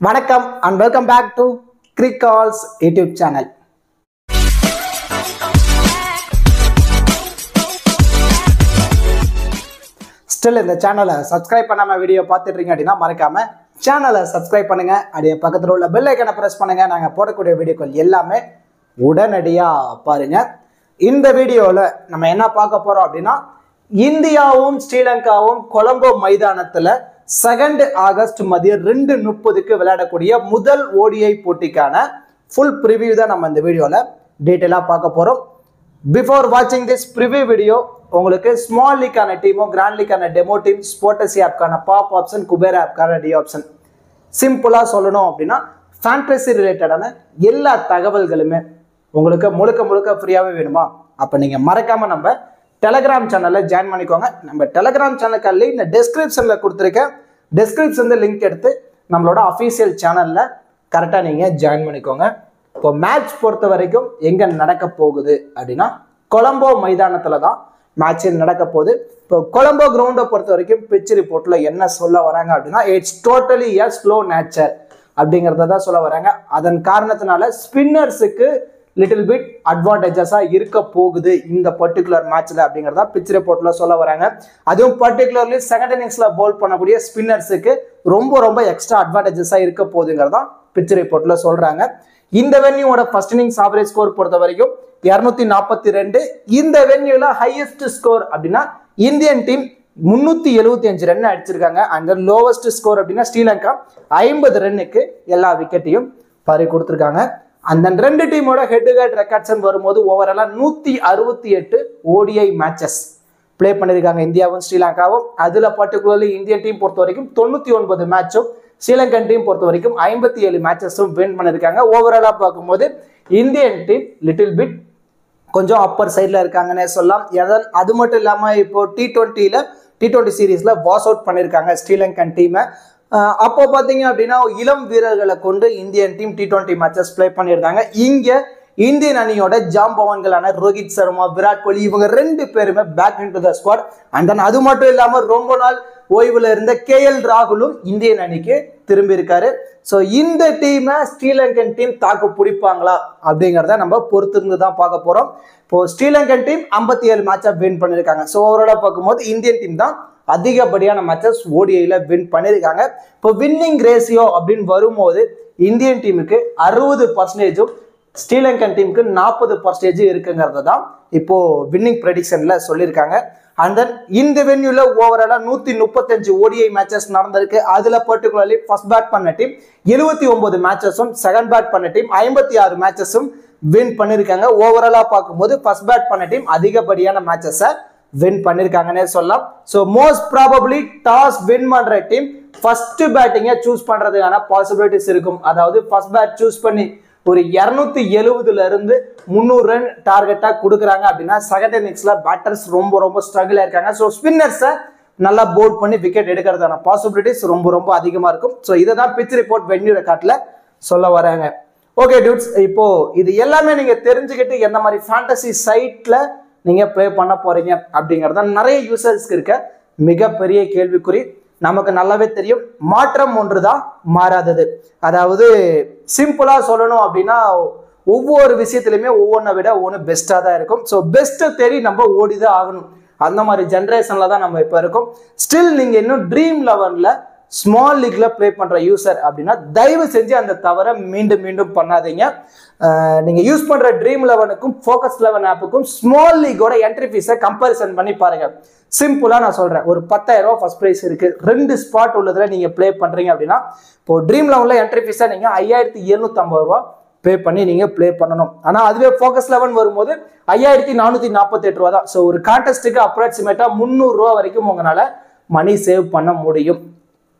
வணக்கம் and welcome back to Crick Calls YouTube channel. Still இந்த சேனலை சப்ஸ்கிரைப் பண்ணாம வீடியோ பார்த்துட்டு இருக்கீங்க அப்படின்னா மறக்காம சேனலை சப்ஸ்கிரைப் பண்ணுங்க. அப்படியே பக்கத்துல உள்ள பெல் ஐகானை பிரஸ் பண்ணுங்க. நாங்க போடக்கூடிய வீடியோக்கள் எல்லாமே உடனடியா பாருங்க. இந்த வீடியோல நம்ம என்ன பார்க்க போறோம் அப்படின்னா இந்தியாவும் ஸ்ரீலங்காவும் கொலம்போ மைதானத்துல 2 ஆகஸ்ட் மதியம் 2:30க்கு விளையாடக்கூடிய முதல் ஓடிஐ போட்டிக்கான ஃபுல் ப்ரிவியூ தான் நம்ம இந்த வீடியோல டீட்டெயிலா பார்க்க போறோம். பிஃபோர் வாட்சிங் திஸ் ப்ரிவியூ வீடியோ உங்களுக்கு ஸ்மால் லீக்கான டீமோ கிராண்ட் லீக்கான டெமோ டீம் ஸ்போர்டசி ஆப்கான பாப் ஆப்ஷன் குபேர் ஆப்கான டி ஆப்ஷன் சிம்பிளா சொல்லணும் அப்படின்னா ஃபேண்டசி ரிலேட்டடான எல்லா தகவல்களுமே உங்களுக்கு முழுக்க ஃப்ரீயாவே வேணுமா? அப்ப நீங்க மறக்காம நம்ம டெலகிராம் சேனல்ல ஜாயின் பண்ணிக்கோங்க. நம்ம டெலகிராம் சேனல் இந்த டெஸ்கிரிப்ஷன்ல கொடுத்துருக்கேன். டெஸ்கிரிப்ஷன்ல லிங்க் எடுத்து நம்மளோட அஃபீஷியல் சேனல்ல கரெக்டா நீங்க ஜாயின் பண்ணிக்கோங்க. இப்போ மேட்ச் பொறுத்த வரைக்கும் எங்க நடக்க போகுது அப்படின்னா கொலம்போ மைதானத்துல தான் மேட்ச் நடக்க போகுது. இப்போ கொலம்போ கிரவுண்டை பொறுத்த வரைக்கும் பிச் ரிப்போர்ட்ல என்ன சொல்ல வராங்க அப்படின்னா it's totally a slow nature அப்படிங்கிறத தான் சொல்ல வராங்க. அதன் காரணத்தினால ஸ்பின்னர்ஸுக்கு லிட்டில் பிட் அட்வான்டேஜஸா இருக்க போகுது இந்த பர்டிகுலர் மேட்ச்ல அப்படிங்கிறதா பிச் ரிப்போர்ட்ல சொல்ல வராங்க. அதுவும் பர்டிகுலர்லி செகண்ட் இன்னிங்ஸ்ல பவுல் பண்ணக்கூடிய ஸ்பின்னர்ஸுக்கு ரொம்ப எக்ஸ்ட்ரா அட்வான்டேஜஸா இருக்க போகுதுங்கிறதா பிச் ரிப்போர்ட்ல சொல்றாங்க. இந்த வென்யூவோட ஃபர்ஸ்ட் இன்னிங்ஸ் ஆவரேஜ் ஸ்கோர் பொறுத்த வரைக்கும் 242. இந்த வென்யூல ஹையஸ்ட் ஸ்கோர் அப்படின்னா இந்தியன் டீம் 375 ரன் அடிச்சிருக்காங்க. அண்ட் லோவஸ்ட் ஸ்கோர் அப்படின்னா ஸ்ரீலங்கா 50 ரன்னுக்கு எல்லா விக்கெட்டையும் பறி கொடுத்துருக்காங்க. அந்த ரெண்டு டீமோட ஹெட் டு ஹெட் ரெக்கார்ட்ஸ் வரும்போது ஓவராலா 168 ஓடிஐ மேட்சஸ் பிளே பண்ணிருக்காங்க இந்தியாவும் ஸ்ரீலங்காவும். அதுல பர்டிகுலர்லி இந்தியன் டீம் பொறுத்த வரைக்கும் 99 மேட்சும் ஸ்ரீலங்கன் டீம் பொறுத்த வரைக்கும் 57 மேட்சஸும் வின் பண்ணிருக்காங்க. ஓவராலா பார்க்கும்போது இந்தியன் டீம் லிட்டில் பிட் கொஞ்சம் அப்பர் சைட்ல இருக்காங்கன்னே சொல்லலாம். அது மட்டும் இல்லாம இப்போ டி20 சீரீஸ்ல வாஷ் அவுட் பண்ணிருக்காங்க ஸ்ரீலங்கன் டீமை. அப்போ பாத்தீங்க அப்படின்னா இளம் வீரர்களை கொண்டு Indian team T20 matches play பண்ணியிருந்தாங்க. இங்க இந்தியன் அணியோட ஜாம்பவான்களான ரோஹித் சர்மா விராட் கோலி இவங்க 2 பேருமே back into the squad. And then அது மட்டும் இல்லாம ரொம்ப நாள் ஓய்வுல இருந்த KL ராகுலும் இந்தியன் அணிக்கு திரும்பி இருக்காரு. ஸோ இந்த டீமை ஸ்ரீலங்கன் டீம் தாக்கு பிடிப்பாங்களா அப்படிங்கிறத நம்ம பொறுத்திருந்து தான் பார்க்க போறோம். இப்போ ஸ்ரீலங்கன் டீம் 57 மேட்சை வின் பண்ணிருக்காங்க. ஸோ ஓவராலா பார்க்கும்போது இந்தியன் டீம் தான் அதிகப்படியான மேட்சஸ் ஓடிஐல வின் பண்ணிருக்காங்க. இப்போ வின்னிங் ரேஷியோ அப்படின்னு வரும்போது இந்தியன் டீமுக்கு 60%, ஸ்ரீலங்கன் டீமுக்கு 40% இருக்குங்கிறது தான் இப்போ வின்னிங் ப்ரெடிக்ஷன்ல சொல்லியிருக்காங்க. அண்ட் தென் இந்த வென்யூல ஓவராலா 135 ஓடிஐ மேட்சஸ் நடந்திருக்கு. அதுல பர்டிகுலர்லி ஃபர்ஸ்ட் பேட் பண்ண டீம் 79 மேட்சஸும் செகண்ட் பேட் பண்ண டீம் 56 மேட்சஸும் வின் பண்ணிருக்காங்க. ஓவராலா பார்க்கும்போது ஃபர்ஸ்ட் பேட் பண்ண டீம் அதிகப்படியான மேட்சஸை வின் பண்ணிருக்காங்கன்னே சொல்லலாம். So most probably toss win பண்ற டீம் ஃபர்ஸ்ட் பேட்டிங்கை சூஸ் பண்றதுக்கான பாசிபிலிட்டிஸ் இருக்கும். அதாவது ஃபர்ஸ்ட் பேட் சூஸ் பண்ணி ஒரு 270ல இருந்து 300 ரன் டார்கெட்டா கொடுக்குறாங்க அப்படின்னா செகண்ட் இன்னிங்ஸ்ல பேட்டர்ஸ் ரொம்ப ஸ்ட்ரகிள் இருக்காங்க. ஸோ ஸ்பின்னர்ஸை நல்லா போல்ட் பண்ணி விக்கெட் எடுக்கிறதான பாசிபிலிட்டிஸ் ரொம்ப அதிகமா இருக்கும். ஸோ இதை தான் பிச் ரிப்போர்ட் வென்யூ ரெக்கார்ட்ல சொல்ல வராங்க. ஓகே டியூட்ஸ், இப்போ இது எல்லாமே நீங்க தெரிஞ்சுக்கிட்டு எந்த மாதிரி ஃபேண்டசி சைட்ல நீங்க ப்ளே பண்ண போறீங்க அப்படிங்கறத நிறைய யூசர்ஸ்க்கு இருக்க மிகப்பெரிய கேள்விக்குறி. நமக்கு நல்லாவே தெரியும் மாற்றம் ஒன்றுதான் மாறாதது. அதாவது சிம்பிளா சொல்லணும் அப்படின்னா ஒவ்வொரு விஷயத்திலுமே ஒவ்வொன்றை விட ஒன்று பெஸ்டா தான் இருக்கும். ஸோ பெஸ்ட்டை தேடி நம்ம ஓடிதான் ஆகணும். அந்த மாதிரி ஜென்ரேஷன்ல தான் நம்ம இப்போ இருக்கோம். ஸ்டில் நீங்க இன்னும் ட்ரீம் 11ல ஸ்மால் லீக்ல பிளே பண்ற யூசர் அப்படின்னா தயவு செஞ்சு அந்த தவறை மீண்டும் பண்ணாதீங்க. நீங்க யூஸ் பண்ற ட்ரீம் 11க்கும் ஃபோக்கஸ் 11 ஆப்புக்கும் ஸ்மால் லீகோட என்ட்ரி ஃபீஸை கம்பேரிசன் பண்ணி பாருங்க. சிம்பிளா நான் சொல்றேன், ஒரு 10,000 ரூபாய் ஃபர்ஸ்ட் பிரைஸ் இருக்கு, 2 ஸ்பாட் உள்ளதுல நீங்க பிளே பண்றீங்க அப்படின்னா இப்போ ட்ரீம் 11ல என்ட்ரி ஃபீஸை நீங்க 5750 ரூபாய் பே பண்ணி நீங்க பிளே பண்ணணும். ஆனா அதுவே ஃபோக்கஸ் 11 வரும்போது 5448 ரூபா தான். ஸோ ஒரு கான்டெஸ்ட்டுக்கு அப்ராக்சிமேட்டா 300 ரூபா வரைக்கும் உங்களால மணி சேவ் பண்ண முடியும்.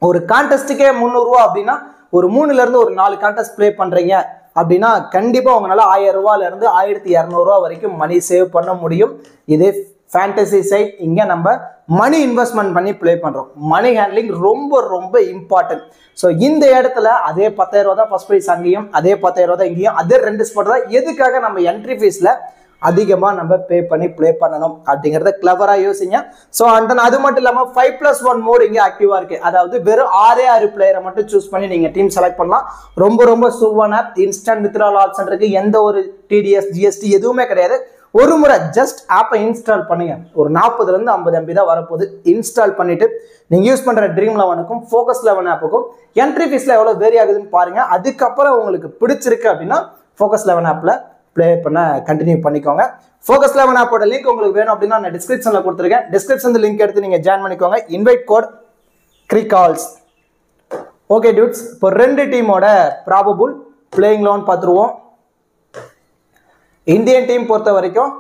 ஒரு கான்டெஸ்ட்டுக்கே 300 ரூபா அப்படின்னா ஒரு 3ல இருந்து ஒரு 4 கான்டெஸ்ட் பிளே பண்றீங்க அப்படின்னா கண்டிப்பா உங்களால 1000 ரூபாயில இருந்து 1200 ரூபா வரைக்கும் மணி சேவ் பண்ண முடியும். இதே ஃபேண்டசி சைட் இங்க நம்ம மணி இன்வெஸ்ட்மெண்ட் பண்ணி பிளே பண்றோம். மணி ஹேண்ட்லிங் ரொம்ப இம்பார்ட்டன்ட். ஸோ இந்த இடத்துல அதே 10,000 ரூபா தான் ஃபர்ஸ்ட் பிரைஸ், அங்கேயும் அதே 10,000 ரூபா தான் இங்கேயும் அதே 2 ஸ்பாட் தான். எதுக்காக நம்ம என்ட்ரி ஃபீஸ்ல அதிகமாக நம்ம பே பண்ணி ப்ளே பண்ணணும் அப்படிங்கிறத கிளவராக யோசிங்க. ஸோ அந்த அது மட்டும் இல்லாமல் 5+1 மோட் இங்கே ஆக்டிவாக இருக்குது. அதாவது வெறும் 6 பிளேயரை மட்டும் சூஸ் பண்ணி நீங்கள் டீம் செலக்ட் பண்ணலாம். ரொம்ப சூப்பரான ஆப். இன்ஸ்டன்ட் வித்ட்ரால் ஆப்ஷன் இருக்குது. எந்த ஒரு டிடிஎஸ் ஜிஎஸ்டி எதுவுமே கிடையாது. ஒரு முறை ஜஸ்ட் ஆப்பை இன்ஸ்டால் பண்ணுங்க. ஒரு 40 to 50 MB தான் வரப்போகுது. இன்ஸ்டால் பண்ணிட்டு நீங்கள் யூஸ் பண்ணுற ட்ரீம் 11க்கும் ஃபோக்கஸ் 11 ஆப்புக்கும் என்ட்ரி ஃபீஸில் எவ்வளோ வேரி ஆகுதுன்னு பாருங்க. அதுக்கப்புறம் உங்களுக்கு பிடிச்சிருக்கு அப்படின்னா ஃபோக்கஸ் 11 ஆப்பில் ப்ளே பண்ண கண்டினியூ பண்ணிக்கோங்க. ஃபோக்கஸ் 11 ஆப்போட லிங்க் உங்களுக்கு வேணும் அப்படின்னா நான் டிஸ்கிரிப்ஷனில் கொடுத்துருக்கேன். டிஸ்கிரிப்ஷன் லிங்க் எடுத்து நீங்கள் ஜாயின் பண்ணிக்கோங்க. இன்வைட் கோட் கிரிகால்ஸ். ஓகே டியூட்ஸ், இப்போ 2 டீமோட ப்ராபபிள் பிளேயிங் 11 பார்த்துருவோம். இந்தியன் டீம் பொறுத்த வரைக்கும்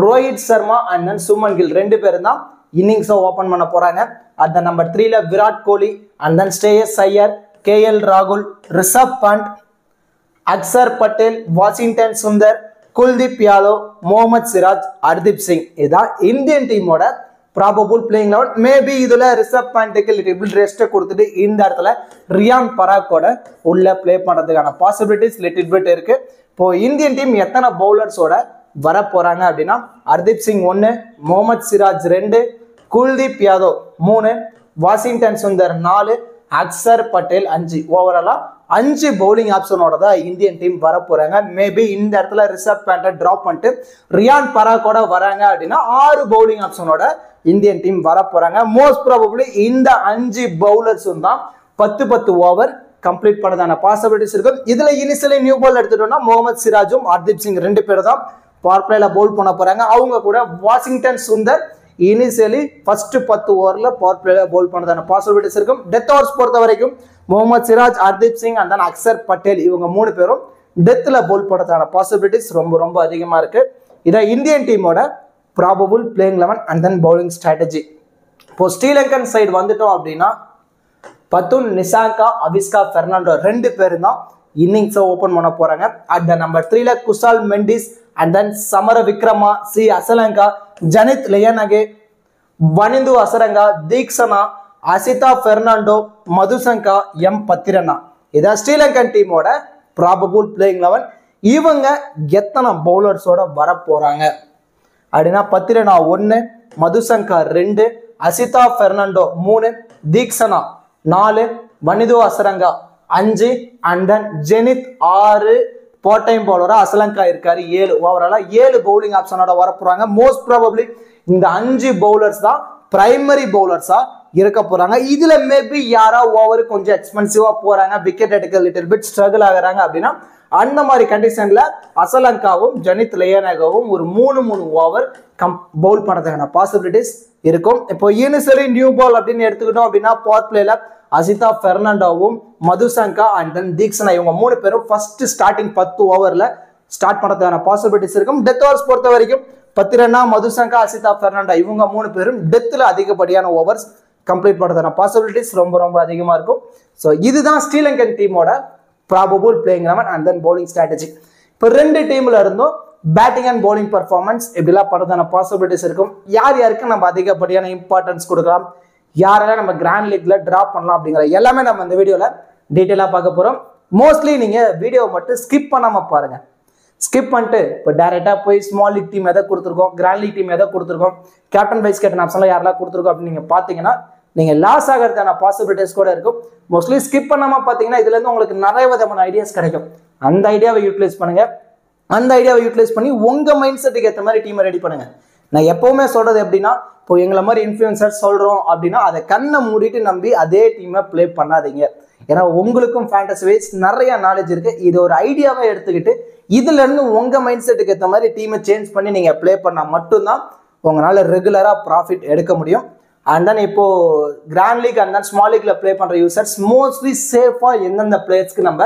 ரோஹித் சர்மா அண்ட் தென் சுமன் கில் 2 பேரும் தான் இன்னிங்ஸை ஓப்பன் பண்ண போறாங்க. அந்த நம்பர் 3ல Virat Kohli and then Shreyas Iyer, KL ராகுல், ரிஷப் பண்ட், அக்சர் பட்டேல், வாஷிங்டன் சுந்தர், குல்தீப் யாதவ், முகமது சிராஜ், ஹர்தீப் சிங். இதுதான் இந்தியன் டீமோட ப்ராபபிள் பிளேயிங் 11. மேபி இதுல ரிஷப் பண்ட்டுக்கு லிட்டில் ரெஸ்ட் கொடுத்துட்டு இந்த இடத்துல ரியான் பராக்கோட உள்ள பிளே பண்றதுக்கான பாசிபிலிட்டிஸ் லிட்டில் பிட் இருக்கு. இப்போ இந்தியன் டீம் எத்தனை பவுலர்ஸோட வர போறாங்க அப்படின்னா ஹர்தீப் சிங் 1, முகமது சிராஜ் 2, குல்தீப் யாதவ் 3, வாஷிங்டன் சுந்தர் 4, அக்சர் பட்டேல் 5. ஓவராலா 5 பவுலிங் ஆப்ஷனோட தான் இந்தியன் டீம் வர போறாங்க. மேபி இந்த இடத்துல ரிஷப் பண்டை டிராப் பண்ணிட்டு ரியான் பராக்கோட வராங்க அப்படின்னா 6 பவுலிங் ஆப்ஷனோட இந்தியன் டீம் வர போறாங்க. மோஸ்ட் ப்ராபபிளி இந்த 5 பவுலர்ஸும் தான் 10 ஓவர் கம்ப்ளீட் பண்ணதான பாசிபிலிட்டிஸ் இருக்கும். இதுல இனிஷியலி நியூ பால் எடுத்துட்டோம்னா முகமது சிராஜும் ஹர்தீப் சிங் 2 பேரும் தான் பவர் பிளேல பவுல் பண்ண போறாங்க. அவங்க கூட வாஷிங்டன் சுந்தர் இனிஷியலி ஃபர்ஸ்ட் 10 ஓவர்ல பவர் பிளேல பவுல் பண்ணதான பாசிபிலிட்டிஸ் இருக்கும். டெத் ஓவர்ஸ் பொறுத்த வரைக்கும் முகமது சிராஜ், ஹர்தீப் சிங் அண்ட் தென் அக்சர் பட்டேல் இவங்க 3 பேரும் டெத்ல பவுல் பண்ணதான பாசிபிலிட்டிஸ் ரொம்ப அதிகமா இருக்கு. இதான் இந்தியன் டீமோட probable playing 11 and then bowling strategy. இப்போ ஸ்ரீலங்கன் சைடு வந்துட்டோம் அப்படின்னா பத்துன் நிசாங்கா, அவிஸ்கா பெர்னாண்டோ 2 பேரும் தான் இன்னிங்ஸை ஓப்பன் பண்ண போறாங்க. அட் நம்பர் 3ல Kusal Mendis and then Samarawickrama, C Asalanka, Janith Liyanage, Wanindu Hasaranga, Theekshana, Asitha Fernando, Madushanka, M Pathirana. இதான் ஸ்ரீலங்கன் டீமோட ப்ராபபிள் பிளேயிங் 11. இவங்க எத்தனை பவுலர்ஸோட வர போறாங்க அப்படின்னா பத்திரனா 1, மதுசங்கா 2, அசிதா பெர்னாண்டோ 3, தீக்ஷனா 4, வனிது அசரங்கா 5 அண்ட் தென் ஜெனித் 6, போர்டைம் பவுலரா அசலங்கா இருக்காரு 7. ஓவராலா 7 பவுலிங் ஆப்ஷனோட வர போறாங்க. மோஸ்ட் ப்ராபபிளி இந்த 5 பவுலர்ஸ் தான் பிரைமரி பவுலர்ஸா இருக்க போறாங்க. இதுல மேபி யாரா ஓவர் கொஞ்சம் எக்ஸ்பென்சிவா போறாங்க, விக்கெட் எடுக்க லிட்டில் பிட் ஸ்ட்ரகிள் ஆகுறாங்க அப்படின்னா அந்த மாதிரி கண்டிஷன்ல அசலங்காவும் ஜனித் லியனகாவும் ஒரு 3 ஓவர் பவுல் பண்ணதுக்கான பாசிபிலிட்டிஸ் இருக்கும். இப்போ இனிஷியலி நியூ பால் அப்படின்னு எடுத்துக்கிட்டோம் அப்படின்னா பவர் பிளேல அசிதா பெர்னாண்டோவும் மதுசங்கா அண்ட் தென் தீக்ஷனா இவங்க 3 பேரும் ஃபர்ஸ்ட் ஸ்டார்டிங் 10 ஓவர்ல ஸ்டார்ட் பண்ணதுக்கான பாசிபிலிட்டிஸ் இருக்கும். டெத் ஓவர்ஸ் பொறுத்த வரைக்கும் பத்திரனா, மதுசங்கா, அசிதா பெர்னாண்டோ இவங்க 3 பேரும் டெத்ல அதிகப்படியான ஓவர்ஸ் கம்ப்ளீட் பண்ணதான பாசிபிலிட்டிஸ் ரொம்ப அதிகமா இருக்கும். ஸோ இதுதான் ஸ்ரீலங்கன் டீமோட probable playing 11 and then bowling strategy. இப்போ 2 டீம்ல இருந்தும் பேட்டிங் அண்ட் பவுலிங் பர்ஃபார்மன்ஸ் இப்படிலாம் பண்ணதான பாசிபிலிட்டிஸ் இருக்கும். யாருக்கு நம்ம அதிகப்படியான இம்பார்ட்டன்ஸ் கொடுக்கலாம், யாரெல்லாம் நம்ம கிராண்ட் லீக்ல டிராப் பண்ணலாம் அப்படிங்கிற எல்லாமே நம்ம இந்த வீடியோல டீட்டெயிலாக பார்க்க போறோம். மோஸ்ட்லி நீங்க வீடியோவை மட்டும் ஸ்கிப் பண்ணாம பாருங்க. ஸ்கிப் பண்ணிட்டு இப்போ டைரக்டா போய் ஸ்மால் லீக் டீம் எதை கொடுத்துருக்கோம், கிராண்ட் லீக் டீம் எதை கொடுத்துருக்கோம், கேப்டன் வைஸ் கேப்டன் ஆப்ஷன்ல யாரெல்லாம் கொடுத்துருக்கோம் அப்படின்னு நீங்க பாத்தீங்கன்னா நீங்க லாஸ் ஆகிறதுக்கான பாசிபிலிட்டிஸ் கூட இருக்கும். மோஸ்ட்லி ஸ்கிப் பண்ணாம பாத்தீங்கன்னா இதுல இருந்து உங்களுக்கு நிறைய விதமான ஐடியாஸ் கிடைக்கும். அந்த ஐடியாவை யூட்டிலைஸ் பண்ணுங்க. அந்த ஐடியாவை யூட்டிலைஸ் பண்ணி உங்க மைண்ட் செட்டுக்கு ஏற்ற மாதிரி டீமை ரெடி பண்ணுங்க. நான் எப்பவுமே சொல்றது எப்படின்னா, இப்போ எங்களை மாதிரி இன்ஃப்ளூயன்சர் சொல்றோம் அப்படின்னா அதை கண்ணை மூடிட்டு நம்பி அதே டீமை பிளே பண்ணாதீங்க. ஏன்னா உங்களுக்கும் ஃபேண்டசி வைஸ் நிறைய நாலேஜ் இருக்கு. இது ஒரு ஐடியாவை எடுத்துக்கிட்டு இதுல இருந்து உங்க மைண்ட் செட்டுக்கு ஏற்ற மாதிரி டீமை சேஞ்ச் பண்ணி நீங்க பிளே பண்ணா மட்டும்தான் உங்களால ரெகுலரா ப்ராஃபிட் எடுக்க முடியும். அண்ட் தென் இப்போ grand league and then small லீக்ல பிளே பண்ற யூசர்ஸ் மோஸ்ட்லி சேஃபா எந்தெந்த பிளேயர்ஸ்க்கு நம்ம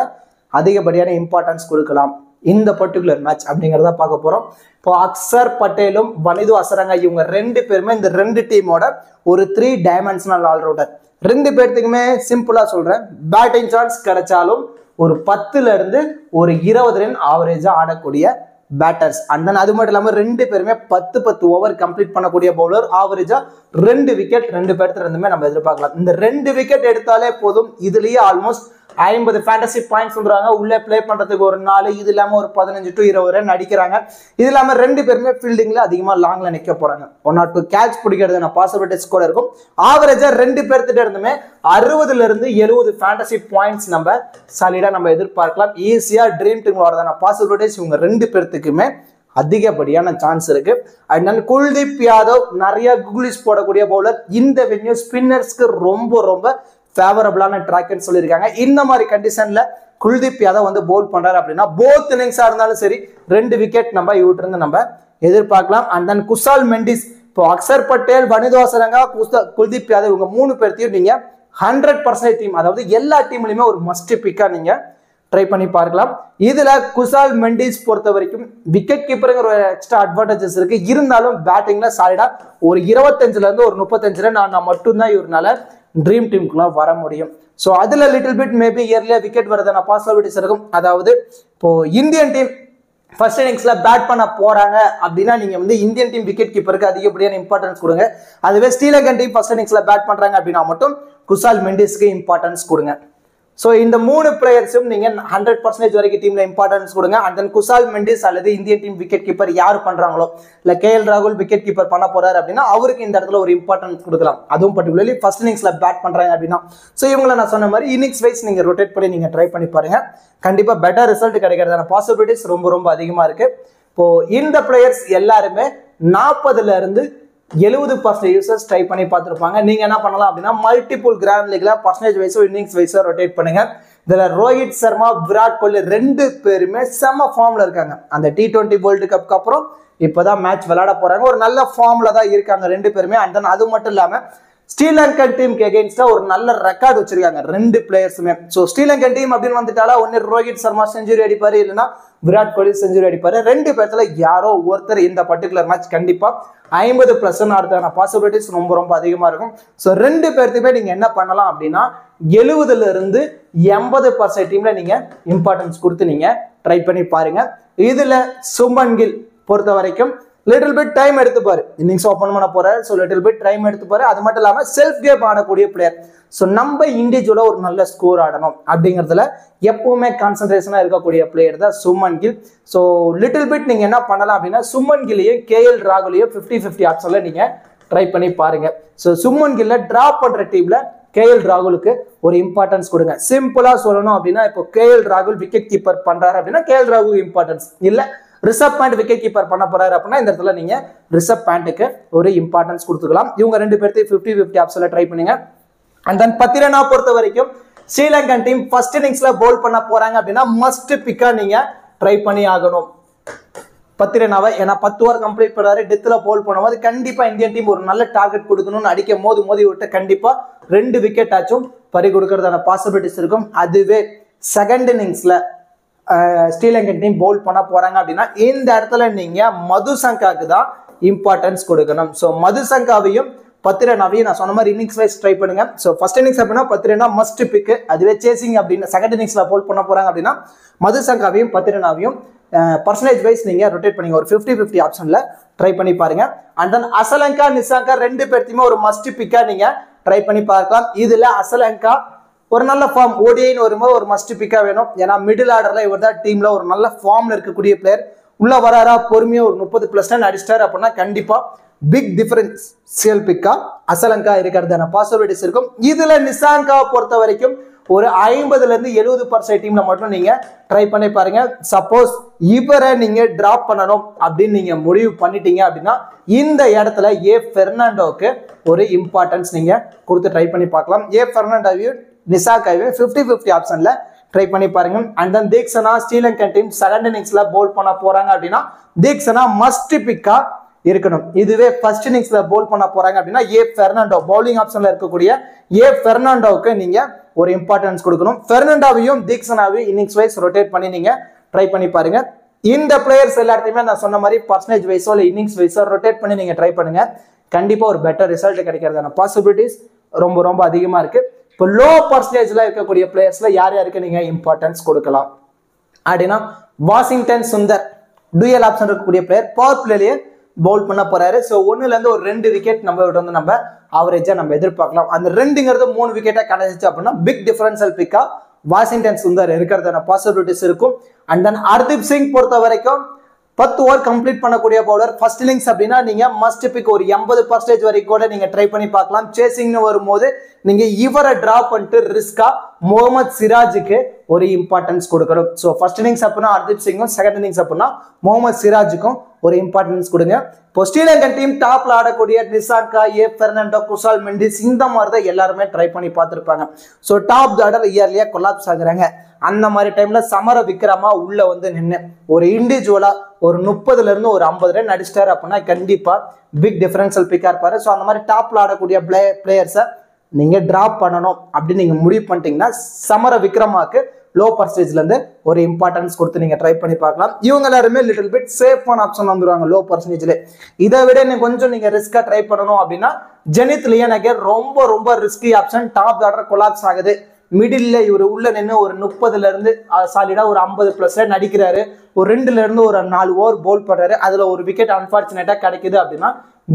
அதிகப்படியான இம்பார்ட்டன்ஸ் கொடுக்கலாம் இந்த பர்டிகுலர் மேட்ச் அப்படிங்கிறத பார்க்க போறோம். இப்போ அக்சர் பட்டேலும் வனிது அசரங்கா இவங்க 2 பேருமே இந்த 2 டீமோட ஒரு 3 டைமென்ஷனல் ஆல்ரவுண்டர். 2 பேர்த்துக்குமே சிம்பிளா சொல்றேன், பேட்டிங் சான்ஸ் கிடைச்சாலும் ஒரு 10ல இருந்து ஒரு 20 ரன் ஆவரேஜா ஆடக்கூடிய பேட்டர்ஸ். அண்ட் தென் அது மட்டும் இல்லாமல் 2 பேருமே 10 ஓவர் கம்ப்ளீட் பண்ணக்கூடிய பவுலர். ஆவரேஜா 2 விக்கெட் 2 பேர்த்துல இருந்துமே நம்ம எதிர்பார்க்கலாம். இந்த 2 விக்கெட் எடுத்தாலே போதும், இதுலயே ஆல்மோஸ்ட் 50 ஃபேண்டசி பாயிண்ட்ஸ் வந்துருவாங்க. உள்ளே ப்ளே பண்றதுக்கு ஒரு 4, இது இல்லாம ஒரு 15 to 20 ரன் அடிக்கிறாங்க. இது இல்லாம ரெண்டு பேருமே ஃபீல்டிங்ல அதிகமா லாங்ல நிக்க போறாங்க. 1 or 2 கேட்ச் பிடிக்கிறதுன பாசிபிலிட்டிஸ் கூட இருக்கும். ஆவரேஜா ரெண்டு பேர்த்திட்ட இருந்துமே 60ல இருந்து 70 ஃபேண்டசி பாயிண்ட்ஸ் நம்ம சாலிடா நம்ம எதிர்பார்க்கலாம். ஈஸியா ட்ரீம் டீம் வரதான பாசிபிலிட்டிஸ் இவங்க ரெண்டு பேர்த்துக்குமே அதிகப்படியான சான்ஸ் இருக்கு. அதனால குல்தீப் யாதவ் நிறைய கூகுளிஸ் போடக்கூடிய பவுலர். இந்த வென்யூ ஸ்பின்னர்ஸ்க்கு ரொம்ப ஃபேவரபிளான ட்ராக்னு சொல்லியிருக்காங்க. இந்த மாதிரி கண்டிஷன்ல குல்தீப் யாதவ் வந்து போல் பண்றாரு அப்படின்னா போத் இன்னிங்ஸா இருந்தாலும் சரி 2 விக்கெட் நம்ம இவர்கிட்ட இருந்து நம்ம எதிர்பார்க்கலாம். அண்ட் தென் குசால் மெண்டிஸ், இப்போ அக்சர் பட்டேல், வனிதோ சரங்கா, குல்தீப் யாதவ் இவங்க 3 பேர்த்தையும் நீங்க 100% டீம், அதாவது எல்லா டீம்லயுமே ஒரு மஸ்ட் பிக்கா நீங்க ட்ரை பண்ணி பார்க்கலாம். இதுல குசால் மெண்டிஸ் பொறுத்த வரைக்கும் விக்கெட் கீப்பருங்கிற ஒரு எக்ஸ்ட்ரா அட்வான்டேஜஸ் இருக்கு. இருந்தாலும் பேட்டிங்ல சாலிடா ஒரு 25ல இருந்து ஒரு 35 ரன் நான் மட்டும்தான் இவரால ட்ரீம் டீமுக்குள்ள வர முடியும். ஸோ அதுல லிட்டில் பிட் மேபி இயர்லியா விக்கெட் வரதான பாசிபிலிட்டிஸ் இருக்கும். அதாவது இப்போ இந்தியன் டீம் ஃபர்ஸ்ட் இன்னிங்ஸ்ல பேட் பண்ண போறாங்க அப்படின்னா நீங்க வந்து இந்தியன் டீம் விக்கெட் கீப்பருக்கு அதிகப்படியான இம்பார்ட்டன்ஸ் கொடுங்க. அதுவே ஸ்ரீலங்கன் டீம் ஃபர்ஸ்ட் இன்னிங்ஸ்ல பேட் பண்றாங்க அப்படின்னா மட்டும் குசால் மெண்டிஸ்க்கு இம்பார்ட்டன்ஸ் கொடுங்க. ஸோ இந்த 3 பிளேயர்ஸும் நீங்க 100% வரைக்கும் டீம்ல இம்பார்ட்டன்ஸ் கொடுங்க. அண்ட் தென் குசால் மெண்டிஸ் அல்லது இந்தியன் டீம் விக்கெட் கீப்பர் யார் பண்றாங்களோ, இல்ல KL ராகுல் விக்கெட் கீப்பர் பண்ண போறாரு அப்படின்னா அவருக்கு இந்த இடத்துல ஒரு இம்பார்ட்டன்ஸ் கொடுக்கலாம். அதுவும் பர்டிகுலர்லி ஃபர்ஸ்ட் இன்னிங்ஸ்ல பேட் பண்றாங்க அப்படின்னா. ஸோ இவங்களை நான் சொன்ன மாதிரி இன்னிங்ஸ் வைஸ் நீங்க ரொட்டேட் பண்ணி நீங்க ட்ரை பண்ணி பாருங்க. கண்டிப்பா பெட்டர் ரிசல்ட் கிடைக்கிறதான பாசிபிலிட்டிஸ் ரொம்ப அதிகமா இருக்கு. இப்போ இந்த பிளேயர்ஸ் எல்லாருமே 40ல இருந்து 70% யூசர்ஸ் ட்ரை பண்ணி பார்த்துருப்பாங்க. நீங்க என்ன பண்ணலாம் அப்படின்னா மல்டிபிள் கிராண்ட் லீக்ல பர்சன்டேஜ் வைஸோ இன்னிங்ஸ் வைஸோ ரொட்டேட் பண்ணுங்க. இதுல ரோஹித் சர்மா, விராட் கோலி 2 பேருமே செம்ம ஃபார்ம்ல இருக்காங்க. அந்த T20 வேர்ல்டு கப்க்கு அப்புறம் இப்பதான் மேட்ச் விளையாட போறாங்க. ஒரு நல்ல ஃபார்ம்ல தான் இருக்காங்க 2 பேருமே. அண்ட் தென் அது மட்டும் இல்லாம ஸ்ரீலங்கன் டீமுக்கு எகெயின்ஸ்டா ஒரு நல்ல ரெக்கார்டு வச்சிருக்காங்க 2 பிளேயர்ஸுமே. ஸோ ஸ்ரீலங்கன் டீம் அப்படின்னு வந்துட்டாலா ஒன்னு ரோஹித் சர்மா செஞ்சுரி அடிப்பாரு, இல்லைன்னா விராட் கோலி செஞ்சுரி அடிப்பாரு. 2 பேர்த்துல யாரோ ஒருத்தர் இந்த பர்டிகுலர் மேட்ச் கண்டிப்பா 50+ ஆடுறதுக்கான பாசிபிலிட்டிஸ் ரொம்ப அதிகமா இருக்கும். ஸோ 2 பேர்த்துமே நீங்க என்ன பண்ணலாம் அப்படின்னா 70ல இருந்து 80% டீம்ல நீங்க இம்பார்ட்டன்ஸ் கொடுத்து நீங்க ட்ரை பண்ணி பாருங்க. இதுல சுமன் கில் பொறுத்த வரைக்கும் லிட்டில் பிட் டைம் எடுத்துப்பாரு. இன்னிங்ஸ் ஓப்பன் பண்ண போறாரு. ஸோ லிட்டில் பிட் டைம் எடுத்துப்பாரு. அது மட்டும் இல்லாம செல்ஃப் கேம் ஆடக்கூடிய பிளேயர். ஸோ நம்ம இண்டிவிஜுவலா ஒரு நல்ல ஸ்கோர் ஆடணும் அப்படிங்கிறதுல எப்பவுமே கான்சன்ட்ரேஷனா இருக்கக்கூடிய பிளேயர் தான் Shubman Gill. So little bit நீங்க என்ன பண்ணலாம் அப்படின்னா சுமன் கில்லையும் KL ராகுலையும் 50-50 ஆப்ஷன்ல நீங்க ட்ரை பண்ணி பாருங்க. ஸோ சுமன் கில்ல டிராப் பண்ற டீம்ல KL ராகுலுக்கு ஒரு இம்பார்ட்டன்ஸ் கொடுங்க. சிம்பிளா சொல்லணும் அப்படின்னா இப்போ KL ராகுல் விக்கெட் கீப்பர் பண்றாரு அப்படின்னா KL ராகுல் இம்பார்ட்டன்ஸ் இல்ல, ரிஷப் பாண்ட் விக்கெட் கீப்பர் பண்ண போறாரு அப்படின்னா இந்த இடத்துல நீங்க ரிஷப் பாண்ட்டுக்கு ஒரு இம்பார்ட்டன்ஸ் கொடுத்துக்கலாம். இவங்க 2 பேர்த்தையும் 50-50 ஆப்ஷன்ல ட்ரை பண்ணுங்க. அண்ட் தென் பத்திரனா பொறுத்த வரைக்கும் ஸ்ரீலங்கன் டீம் ஃபர்ஸ்ட் இன்னிங்ஸ்ல பவுல் பண்ண போறாங்க அப்படின்னா மஸ்ட் பிக்கா நீங்க ட்ரை பண்ணி ஆகணும் பத்திரனாவை. ஏன்னா 10 ஓவர் கம்ப்ளீட் பண்ணாரு. டெத்ல பவுல் பண்ணும்போது கண்டிப்பா இந்தியன் டீம் ஒரு நல்ல டார்கெட் கொடுக்கணும்னு அடிக்க மோதி விட்டு கண்டிப்பா 2 விக்கெட் ஆச்சும் பறி கொடுக்கறதான பாசிபிலிட்டிஸ் இருக்கும். அதுவே செகண்ட் இன்னிங்ஸ்ல ஸ்ரீலங்கன் டீம் பவுல் பண்ண போறாங்க அப்படின்னா இந்த இடத்துல நீங்க மதுசங்காக்கு தான் இம்பார்ட்டன்ஸ் கொடுக்கணும். ஸோ மதுசங்காவையும் பத்திரனாவையும் நான் சொன்ன மாதிரி இன்னிங்ஸ் வைஸ் ட்ரை பண்ணுங்க. ஸோ ஃபர்ஸ்ட் இன்னிங்ஸ் அப்படின்னா பத்திரனா மஸ்ட் பிக். அதுவே சேசிங் அப்படின்னு செகண்ட் இன்னிங்ஸ்ல பவுல் பண்ண போறாங்க அப்படின்னா மதுசங்காவையும் பத்திரனாவையும் பர்சன்டேஜ் வைஸ் நீங்க ரொட்டேட் பண்ணீங்க ஒரு 50-50 ஆப்ஷன்ல ட்ரை பண்ணி பாருங்க. அண்ட் தென் அசலங்கா, நிசாங்கா 2 பேர்த்தையுமே ஒரு மஸ்ட் பிக்கா நீங்க ட்ரை பண்ணி பார்க்கலாம். இதுல அசலங்கா ஒரு நல்ல ஃபார்ம் ஓடிஐன்னு வரும்போது ஒரு மஸ்ட் பிக்கா வேணும். ஏன்னா மிடில் ஆர்டர்ல இவர் தான் டீம்ல ஒரு நல்ல ஃபார்ம்ல இருக்கக்கூடிய பிளேயர். உள்ள வராரா பொறுமையா ஒரு 30+ ரன் அடிச்சிட்டாரு அப்படின்னா கண்டிப்பா பிக் டிஃபரன்ஷியல் பிக்கா அசலங்கா இருக்கிறதான பாசிபிலிட்டிஸ் இருக்கும். இதுல நிசாங்காவை பொறுத்த வரைக்கும் ஒரு 50ல இருந்து 70% டீம்ல மட்டும் நீங்க ட்ரை பண்ணி பாருங்க. சப்போஸ் இவரை நீங்க டிராப் பண்ணணும் அப்படின்னு நீங்க முடிவு பண்ணிட்டீங்க அப்படின்னா இந்த இடத்துல பெர்னாண்டோவுக்கு ஒரு இம்பார்ட்டன்ஸ் நீங்க கொடுத்து ட்ரை பண்ணி பார்க்கலாம். பெர்னாண்டோவையும் நிசாங்காவையும் 50-50 ஆப்ஷன்ல ட்ரை பண்ணி பாருங்க. And then Theekshana Sri Lankan team second இன்னிங்ஸ்ல பவுல் பண்ண போறாங்க அப்படின்னா தீக்ஷனா மஸ்ட் பிக்கா இருக்கணும். இதுவே ஃபர்ஸ்ட் இன்னிங்ஸ்ல பவுல் பண்ண போறாங்க அப்படின்னா பெர்னாண்டோ பவுலிங் ஆப்ஷன்ல இருக்கக்கூடிய பெர்னாண்டோவுக்கு நீங்க ஒரு இம்பார்ட்டன்ஸ் கொடுக்கணும். பெர்னாண்டோவையும் தீக்ஷனாவையும் இன்னிங்ஸ் வைஸ் ரொட்டேட் பண்ணி நீங்க ட்ரை பண்ணி பாருங்க. இந்த பிளேயர்ஸ் எல்லாத்தையுமே நான் சொன்ன மாதிரி பர்சன்டேஜ் வைஸோ இல்லை இன்னிங்ஸ் வைஸோ ரொட்டேட் பண்ணி நீங்க ட்ரை பண்ணுங்க. கண்டிப்பா ஒரு பெட்டர் ரிசல்ட் கிடைக்கிறதான பாசிபிலிட்டிஸ் ரொம்ப அதிகமா இருக்கு. இப்போ லோ பர்சன்டேஜ்ல இருக்கக்கூடிய பிளேயர்ஸ்ல யார் யாருக்கு நீங்க இம்பார்ட்டன்ஸ் கொடுக்கலாம் அப்படின்னா வாஷிங்டன் சுந்தர் டூயல் ஆப்ஷன் இருக்கக்கூடிய பிளேயர் பவர் பிளேலயே பவுல் பண்ண போறாரு. ஸோ 1ல இருந்து ஒரு 2 விக்கெட் நம்ம ஆவரேஜா நம்ம எதிர்பார்க்கலாம். அந்த 2ங்கிறது 3 விக்கெட்டா கிடைச்சிச்சு அப்படின்னா பிக் டிஃபரன்ஷியல் பிக்கா வாஷிங்டன் சுந்தர் இருக்கிறதான பாசிபிலிட்டிஸ் இருக்கும். அண்ட் தென் ஹர்தீப் சிங் பொறுத்த வரைக்கும் 10 ஓவர் கம்ப்ளீட் பண்ணக்கூடிய பவுலர். ஃபர்ஸ்ட் இன்னிங்ஸ் அப்படின்னா நீங்க மஸ்ட் பிக் ஒரு 80% வரைக்கும் கூட நீங்க ட்ரை பண்ணி பார்க்கலாம். சேசிங்னு வரும்போது நீங்க இவரை டிராப் பண்ணிட்டு ரிஸ்கா முகமது சிராஜுக்கு ஒரு இம்பார்ட்டன்ஸ் கொடுக்கணும். ஸோ ஃபர்ஸ்ட் இன்னிங்ஸ் அப்படின்னா ஹர்தீப் சிங்கும், செகண்ட் இன்னிங்ஸ் அப்படின்னா முகமது சிராஜுக்கும் ஒரு இம்பார்ட்டன்ஸ் கொடுங்க. இப்போ ஸ்ரீலங்கன் டீம் டாப்ல ஆடக்கூடிய நிசாங்கா, ஏ பெர்னாண்டோ, குசால் மெண்டிஸ் இந்த மாதிரி தான் எல்லாருமே ட்ரை பண்ணி பார்த்துருப்பாங்க. ஸோ டாப் ஆர்டர் இயர்லியா கொலாப்ஸ் ஆகுறாங்க. அந்த மாதிரி டைம்ல சமர விக்ரமா உள்ள வந்து நின்று ஒரு இண்டிவிஜுவலா ஒரு 30ல இருந்து ஒரு 50 ரன் அடிச்சிட்டாரு அப்படின்னா கண்டிப்பா பிக் டிஃபரன்ஷியல் பிக்கா இருப்பாரு. ஸோ அந்த மாதிரி டாப்ல ஆடக்கூடிய பிளேயர்ஸை நீங்க டிராப் பண்ணணும் அப்படின்னு நீங்க முடிவு பண்ணிட்டீங்கன்னா சமர விக்ரமாக்கு லோ பர்சன்டேஜ்ல இருந்து ஒரு இம்பார்ட்டன்ஸ் கொடுத்து நீங்க ட்ரை பண்ணி பார்க்கலாம். இவங்க எல்லாருமே லிட்டில் பிட் சேஃபான ஆப்ஷன் வந்துருவாங்க லோ பர்சன்டேஜ்ல. இதை விட நீங்க கொஞ்சம் நீங்க ரிஸ்கா ட்ரை பண்ணணும் அப்படின்னா ஜெனித் லியனகே ரொம்ப ரொம்ப risky option. Top order collapse ஆகுது. மிடில் இவர் உள்ள நின்று ஒரு 30ல இருந்து சாலிடா ஒரு 50+ ரன் அடிக்கிறாரு. ஒரு 2ல இருந்து ஒரு 4 ஓவர் போல் பண்றாரு. அதுல ஒரு விக்கெட் அன்பார்ச்சுனேட்டா கிடைக்குது அப்படின்னா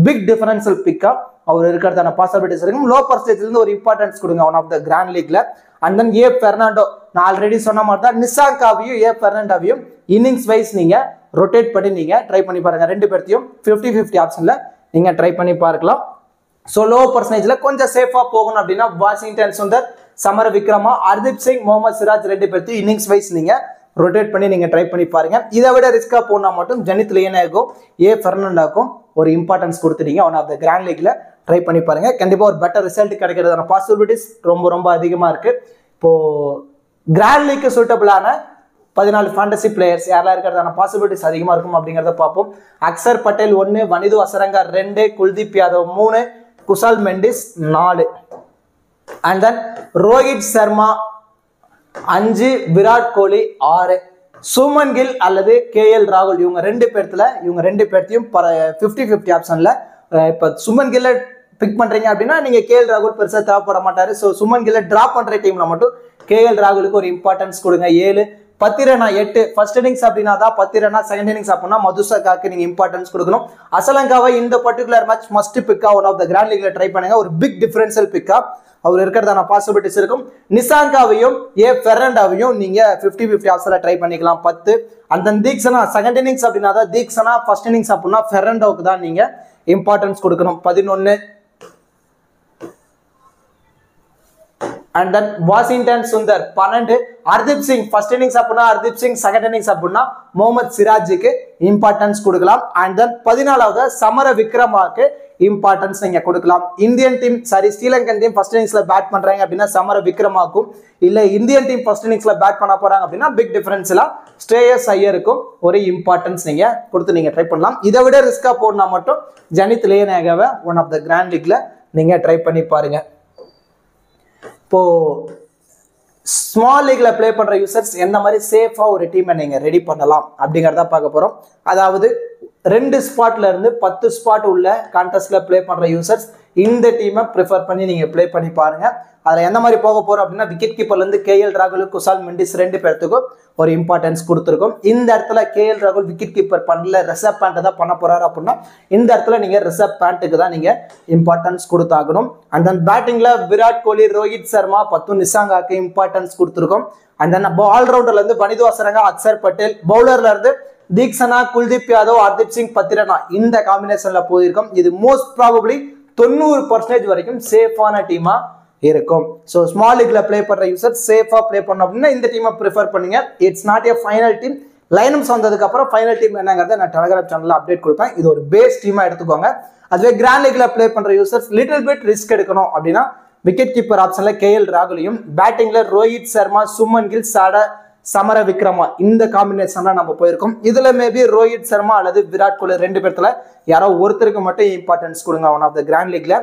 பிக் டிஃபரன்ஷியல் பிக்கா அவர் இருக்கிறதான பாசிபிலிட்டிஸ் இருக்கும். லோ பர்சன்டேஜ்ல இருந்து ஒரு இம்பார்ட்டன்ஸ் கொடுங்க ஒன் ஆஃப் த கிராண்ட் லீக்ல. அண்ட் தென் ஏ பெர்னாண்டோ, நான் ஆல்ரெடி சொன்ன மாதிரி தான் நிசாங்காவையும் ஏ பெர்னாண்டோவையும் இன்னிங்ஸ் வைஸ் நீங்க ரொட்டேட் பண்ணி நீங்க ட்ரை பண்ணி பாருங்க. ரெண்டு பேர்த்தையும் 50-50 ஆப்ஷன்ல நீங்க ட்ரை பண்ணி பார்க்கலாம். ஸோ லோ பர்சன்டேஜ்ல கொஞ்சம் சேஃபா போகணும் அப்படின்னா வாஷிங்டன் சுந்தர், சமர விக்ரமா, ஹர்தீப் சிங், முகமது சிராஜ் ரெண்டு பேர்த்தையும் இன்னிங்ஸ் வைஸ் நீங்க ரொட்டேட் பண்ணி நீங்க ட்ரை பண்ணி பாருங்க. இதை விட ரிஸ்கா போனா மட்டும் ஜெனித் லியனேக்கும் ஏ பெர்னாண்டோக்கும் ஒரு இம்பார்ட்டன்ஸ் கொடுத்துட்டீங்க ஒன் ஆஃப் த கிராண்ட் லீக்ல ட்ரை பண்ணி பாருங்க. கண்டிப்பா ஒரு பெட்டர் ரிசல்ட் கிடைக்கிறதான பாசிபிலிட்டிஸ் ரொம்ப ரொம்ப அதிகமா இருக்கு. இப்போ கிராண்ட் லீக்கு சூட்டபிளான 14 ஃபேண்டசி பிளேயர்ஸ் யாரெல்லாம் இருக்கிறதான பாசிபிலிட்டிஸ் அதிகமா இருக்கும் அப்படிங்கிறத பார்ப்போம். அக்சர் பட்டேல் 1, வனிது அசரங்கா 2, குல்தீப் யாதவ் 3, குசால் மெண்டிஸ் 4, அண்ட் தென் ரோஹித் சர்மா 5, விராட் கோலி 6, சுமன் கில் அல்லது கேஎல் ராகுல் இவங்க ரெண்டு பேர்த்தையும் 50-50 ஆப்ஷன்ல. இப்ப சுமன் கில்ல பிக் பண்றீங்க அப்படின்னா நீங்க கேஎல் ராகுல் பெருசா தேவைப்பட மாட்டாரு. ஸோ சுமன் கில்ல டிராப் பண்ற டீம்ல மட்டும் கேஎல் ராகுலுக்கு ஒரு இம்பார்ட்டன்ஸ் கொடுங்க. 7, 10 ரனா 8 ஃபர்ஸ்ட் இன்னிங்ஸ் அப்படின்னா தான் 10 ரனா, செகண்ட் இன்னிங்ஸ் அப்படின்னா மதுசகாக்கு நீங்க இம்பார்ட்டன்ஸ் கொடுக்கணும். அசலங்காவை இந்த பர்டிகுலர் மேட்ச் மஸ்ட் பிக்கா ஒன் ஆஃப் த கிராண்ட் லீக்ல ட்ரை பண்ணுங்க. ஒரு பிக் டிஃபரன்ஷியல் பிக்கா அவர் இருக்கிறதான பாசிபிலிட்டிஸ் இருக்கும். நிசாங்காவையும் ஏ பெர்னாண்டோவையும் நீங்க 50-50 ஆப்ஷன்ல ட்ரை பண்ணிக்கலாம். 10 அந்த தீக்ஷனா செகண்ட் இன்னிங்ஸ் அப்படின்னா தான் தீக்ஷனா, ஃபர்ஸ்ட் இன்னிங்ஸ் அப்படின்னா பெர்னாண்டோவுக்கு தான் நீங்க இம்பார்ட்டன்ஸ் கொடுக்கணும். 11 and then Washington Sundar 12, Hardeep Singh first innings அப்படின்னா ஹர்தீப் சிங், செகண்ட் இன்னிங்ஸ் அப்படின்னா முகமது சிராஜுக்கு இம்பார்ட்டன்ஸ் கொடுக்கலாம். அண்ட் தென் 14வது சமர விக்ரமாக்கு இம்பார்ட்டன்ஸ் நீங்க கொடுக்கலாம். Indian team Sri Lankan team first இன்னிங்ஸ்ல பேட் பண்றாங்க அப்படின்னா சமர விக்ரமாக்கும், இல்ல இந்தியன் டீம் ஃபர்ஸ்ட் இன்னிங்ஸ்ல பேட் பண்ண போறாங்க அப்படின்னா பிக் டிஃபரன்ஸ்ல ஸ்ரேயஸ் ஐயருக்கும் ஒரு இம்பார்ட்டன்ஸ் நீங்க கொடுத்து நீங்க ட்ரை பண்ணலாம். இதை விட ரிஸ்கா போடனா மட்டும் ஜெனித் லியனேகாவை ஒன் ஆஃப் த கிராண்ட் லீக்ல நீங்க ட்ரை பண்ணி பாருங்க. இப்போ ஸ்மால் லீக்ல பிளே பண்ற யூசர்ஸ் எந்த மாதிரி சேஃபா ஒரு டீமை நீங்க ரெடி பண்ணலாம் அப்படிங்கறத பார்க்க போறோம். அதாவது 2 ஸ்பாட்ல இருந்து 10 ஸ்பாட் உள்ள கான்டெஸ்ட்ல பிளே பண்ற யூசர்ஸ் இந்த டீமை ப்ரிஃபர் பண்ணி நீங்க பிளே பண்ணி பாருங்க. அதுல எந்த மாதிரி போக போறோம் அப்படின்னா விக்கெட் கீப்பர்ல இருந்து கேஎல் ராகுல், குசால் மெண்டிஸ் ரெண்டு பேர்த்துக்கும் ஒரு இம்பார்ட்டன்ஸ் கொடுத்துருக்கும். இந்த இடத்துல கேஎல் ராகுல் விக்கெட் கீப்பர் பண்ணல, ரிசர்வ் பேண்ட் தான் பண்ண போறாரு அப்படின்னா இந்த இடத்துல நீங்க ரிசர்வ் பேண்ட்டுக்கு தான் நீங்க இம்பார்ட்டன்ஸ் கொடுத்தாகணும். அண்ட் தென் பேட்டிங்ல விராட் கோலி, ரோஹித் சர்மா, பத்து நிசாங்காக்கு இம்பார்ட்டன்ஸ் கொடுத்துருக்கோம். அண்ட் தென் ஆல்ரவுண்டர்ல இருந்து வனிது அசரங்கா, அக்சர் பட்டேல், பவுலர்ல இருந்து தீக்ஷனா, குல்தீப் யாதவ், ஹர்தீப் சிங், 10 ரனா இந்த காம்பினேஷன்ல போயிருக்கும். இது மோஸ்ட் ப்ராபபிளி 90% வரைக்கும் சேஃபான டீமா இருக்கும். ஸோ ஸ்மால் லீக்ல பிளே பண்ற யூசர் சேஃபா பிளே பண்ணணும் அப்படின்னா இந்த டீமை ப்ரிஃபர் பண்ணுங்க. It's not a final team. Lineups வந்ததுக்கு அப்புறம் ஃபைனல் டீம் என்னங்கிறத நான் டெலிகிராம் சேனல்ல அப்டேட் கொடுப்பேன். இது ஒரு பேஸ் டீமா எடுத்துக்கோங்க. அதுவே கிராண்ட் லீக்ல பிளே பண்ற யூசர்ஸ் லிட்டில் பிட் ரிஸ்க் எடுக்கணும் அப்படின்னா விக்கெட் கீப்பர் ஆப்ஷன்ல கேஎல் ராகுலையும், பேட்டிங்ல ரோஹித் சர்மா, சுமன் கில், சமர விக்ரமா இந்த காம்பினேஷன்ல நம்ம போயிருக்கோம். இதுல மேபி ரோஹித் சர்மா அல்லது விராட் கோலி ரெண்டு பேர்த்துல யாரோ ஒருத்தருக்கு மட்டும் இம்பார்ட்டன்ஸ் கொடுங்க ஒன் ஆஃப் த கிராண்ட் லீக்ல.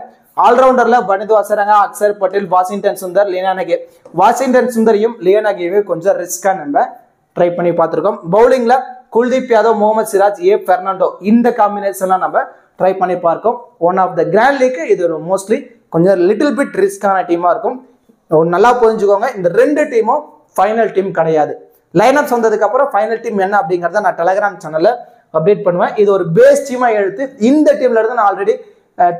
ஆல்ரவுண்டர்ல வனிது அசரங்கா, அக்சர் பட்டேல், வாஷிங்டன் சுந்தர், லியனகே. வாஷிங்டன் சுந்தரையும் லியனகேவையும் கொஞ்சம் ரிஸ்கா நம்ம ட்ரை பண்ணி பார்த்திருக்கோம். பவுலிங்ல குல்தீப் யாதவ், முகமது சிராஜ், ஏ பெர்னாண்டோ இந்த காம்பினேஷன்ல நம்ம ட்ரை பண்ணி பார்க்கோம். One of the grand league இது ஒரு மோஸ்ட்லி கொஞ்சம் லிட்டில் பிட் ரிஸ்கான டீமா இருக்கும். நல்லா புரிஞ்சுக்கோங்க, இந்த ரெண்டு டீமும் ஃபைனல் டீம் கிடையாது. லைனப்ஸ் வந்ததுக்கு அப்புறம் ஃபைனல் டீம் என்ன அப்படிங்கறத நான் டெலிகிராம் சேனல்ல அப்டேட் பண்ணுவேன். இது ஒரு பேஸ் டீமா எடுத்து இந்த டீம்ல இருந்து நான் ஆல்ரெடி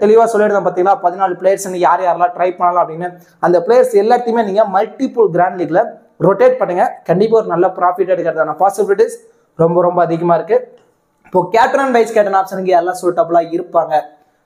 தெளிவா சொல்லிடுறேன். பார்த்தீங்களா 14 பிளேயர்ஸ் யார் யாரெல்லாம் ட்ரை பண்ணலாம் அப்படின்னு. அந்த பிளேயர்ஸ் எல்லாத்தையுமே நீங்க மல்டிபிள் கிராண்ட் லீக்ல ரொட்டேட் பண்ணுங்க. கண்டிப்பாக ஒரு நல்ல ப்ராஃபிட் எடுக்கிறதான பாசிபிலிட்டிஸ் ரொம்ப ரொம்ப அதிகமாக இருக்கு. இப்போ கேப்டன் அண்ட் வைஸ் கேப்டன் ஆப்ஷனுக்கு யாரெல்லாம் சூட்டபிளாக இருப்பாங்க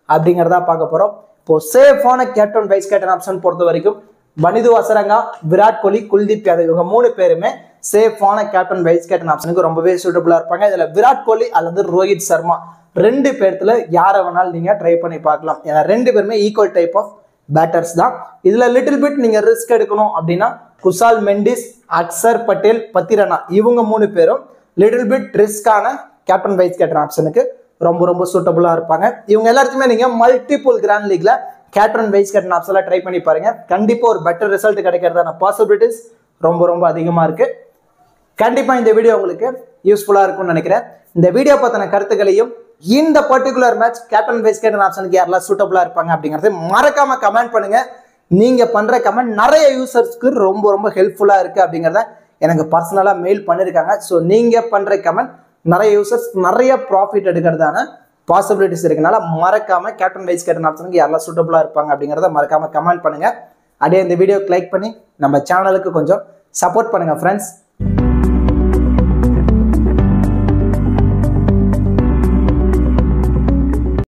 அப்படிங்கிறதா பார்க்க போகிறோம். இப்போ சேஃபான கேப்டன் வைஸ் கேப்டன் ஆப்ஷன் பொறுத்த வரைக்கும் வனிது ஹசரங்கா, விராட் கோலி, குல்தீப் யாதவ் இவங்க 3 பேருமே சேஃபான கேப்டன் வைஸ் கேப்டன் ஆப்ஷனுக்கு ரொம்பவே சூட்டபிளாக இருப்பாங்க. இதில் விராட் கோலி அல்லது ரோஹித் சர்மா 2 பேர்த்துல யாரை வேணாலும் நீங்க ட்ரை பண்ணி பார்க்கலாம். ஏன்னா 2 பேருமே ஈக்குவல் டைப் ஆஃப் பேட்டர்ஸ் தான். இதுல லிட்டில் பிட் நீங்க ரிஸ்க் எடுக்கணும் அப்படின்னா குசால் மெண்டிஸ், அக்சர் பட்டேல், பத்திரனா இவங்க 3 பேரும் லிட்டில் பிட் ரிஸ்கான கேப்டன் வைஸ் கேப்டன் ஆப்ஷனுக்கு ரொம்ப ரொம்ப சூட்டபிளா இருப்பாங்க. இவங்க எல்லாத்தையுமே நீங்க மல்டிபிள் கிராண்ட் லீக்ல கேப்டன் வைஸ் கேப்டன் ஆப்ஷன்ல ட்ரை பண்ணி பாருங்க. கண்டிப்பா ஒரு பெட்டர் ரிசல்ட் கிடைக்கிறதான பாசிபிலிட்டிஸ் ரொம்ப ரொம்ப அதிகமா இருக்கு. கண்டிப்பா இந்த வீடியோ உங்களுக்கு யூஸ்ஃபுல்லா இருக்கும்னு நினைக்கிறேன். இந்த வீடியோ பத்தின கருத்துக்களையும் இந்த particular match captain vice captain ஆப்ஷனுக்கு யாரெல்லாம் சூட்டபிளா இருப்பாங்க அப்படிங்கறது மறக்காம கமெண்ட் பண்ணுங்க. நீங்க பண்ற கமெண்ட் நிறைய யூசர்ஸ்க்கு ரொம்ப ரொம்ப ஹெல்ப்ஃபுல்லா இருக்கு அப்படிங்கறத எனக்கு பர்சனலா மெயில் பண்ணிருக்காங்க. ஸோ நீங்க பண்ற கமெண்ட் நிறைய யூசர்ஸ் நிறைய ப்ராஃபிட் எடுக்கிறதான பாசிபிலிட்டிஸ் இருக்கனால மறக்காம கேப்டன் வைஸ் கேப்டன் ஆப்ஷனுக்கு யாரெல்லாம் சூட்டபிளா இருப்பாங்க அப்படிங்கறத மறக்காம கமெண்ட் பண்ணுங்க. அப்படியே இந்த வீடியோக்கு லைக் பண்ணி நம்ம சேனலுக்கு கொஞ்சம் சப்போர்ட் பண்ணுங்க ஃப்ரெண்ட்ஸ்.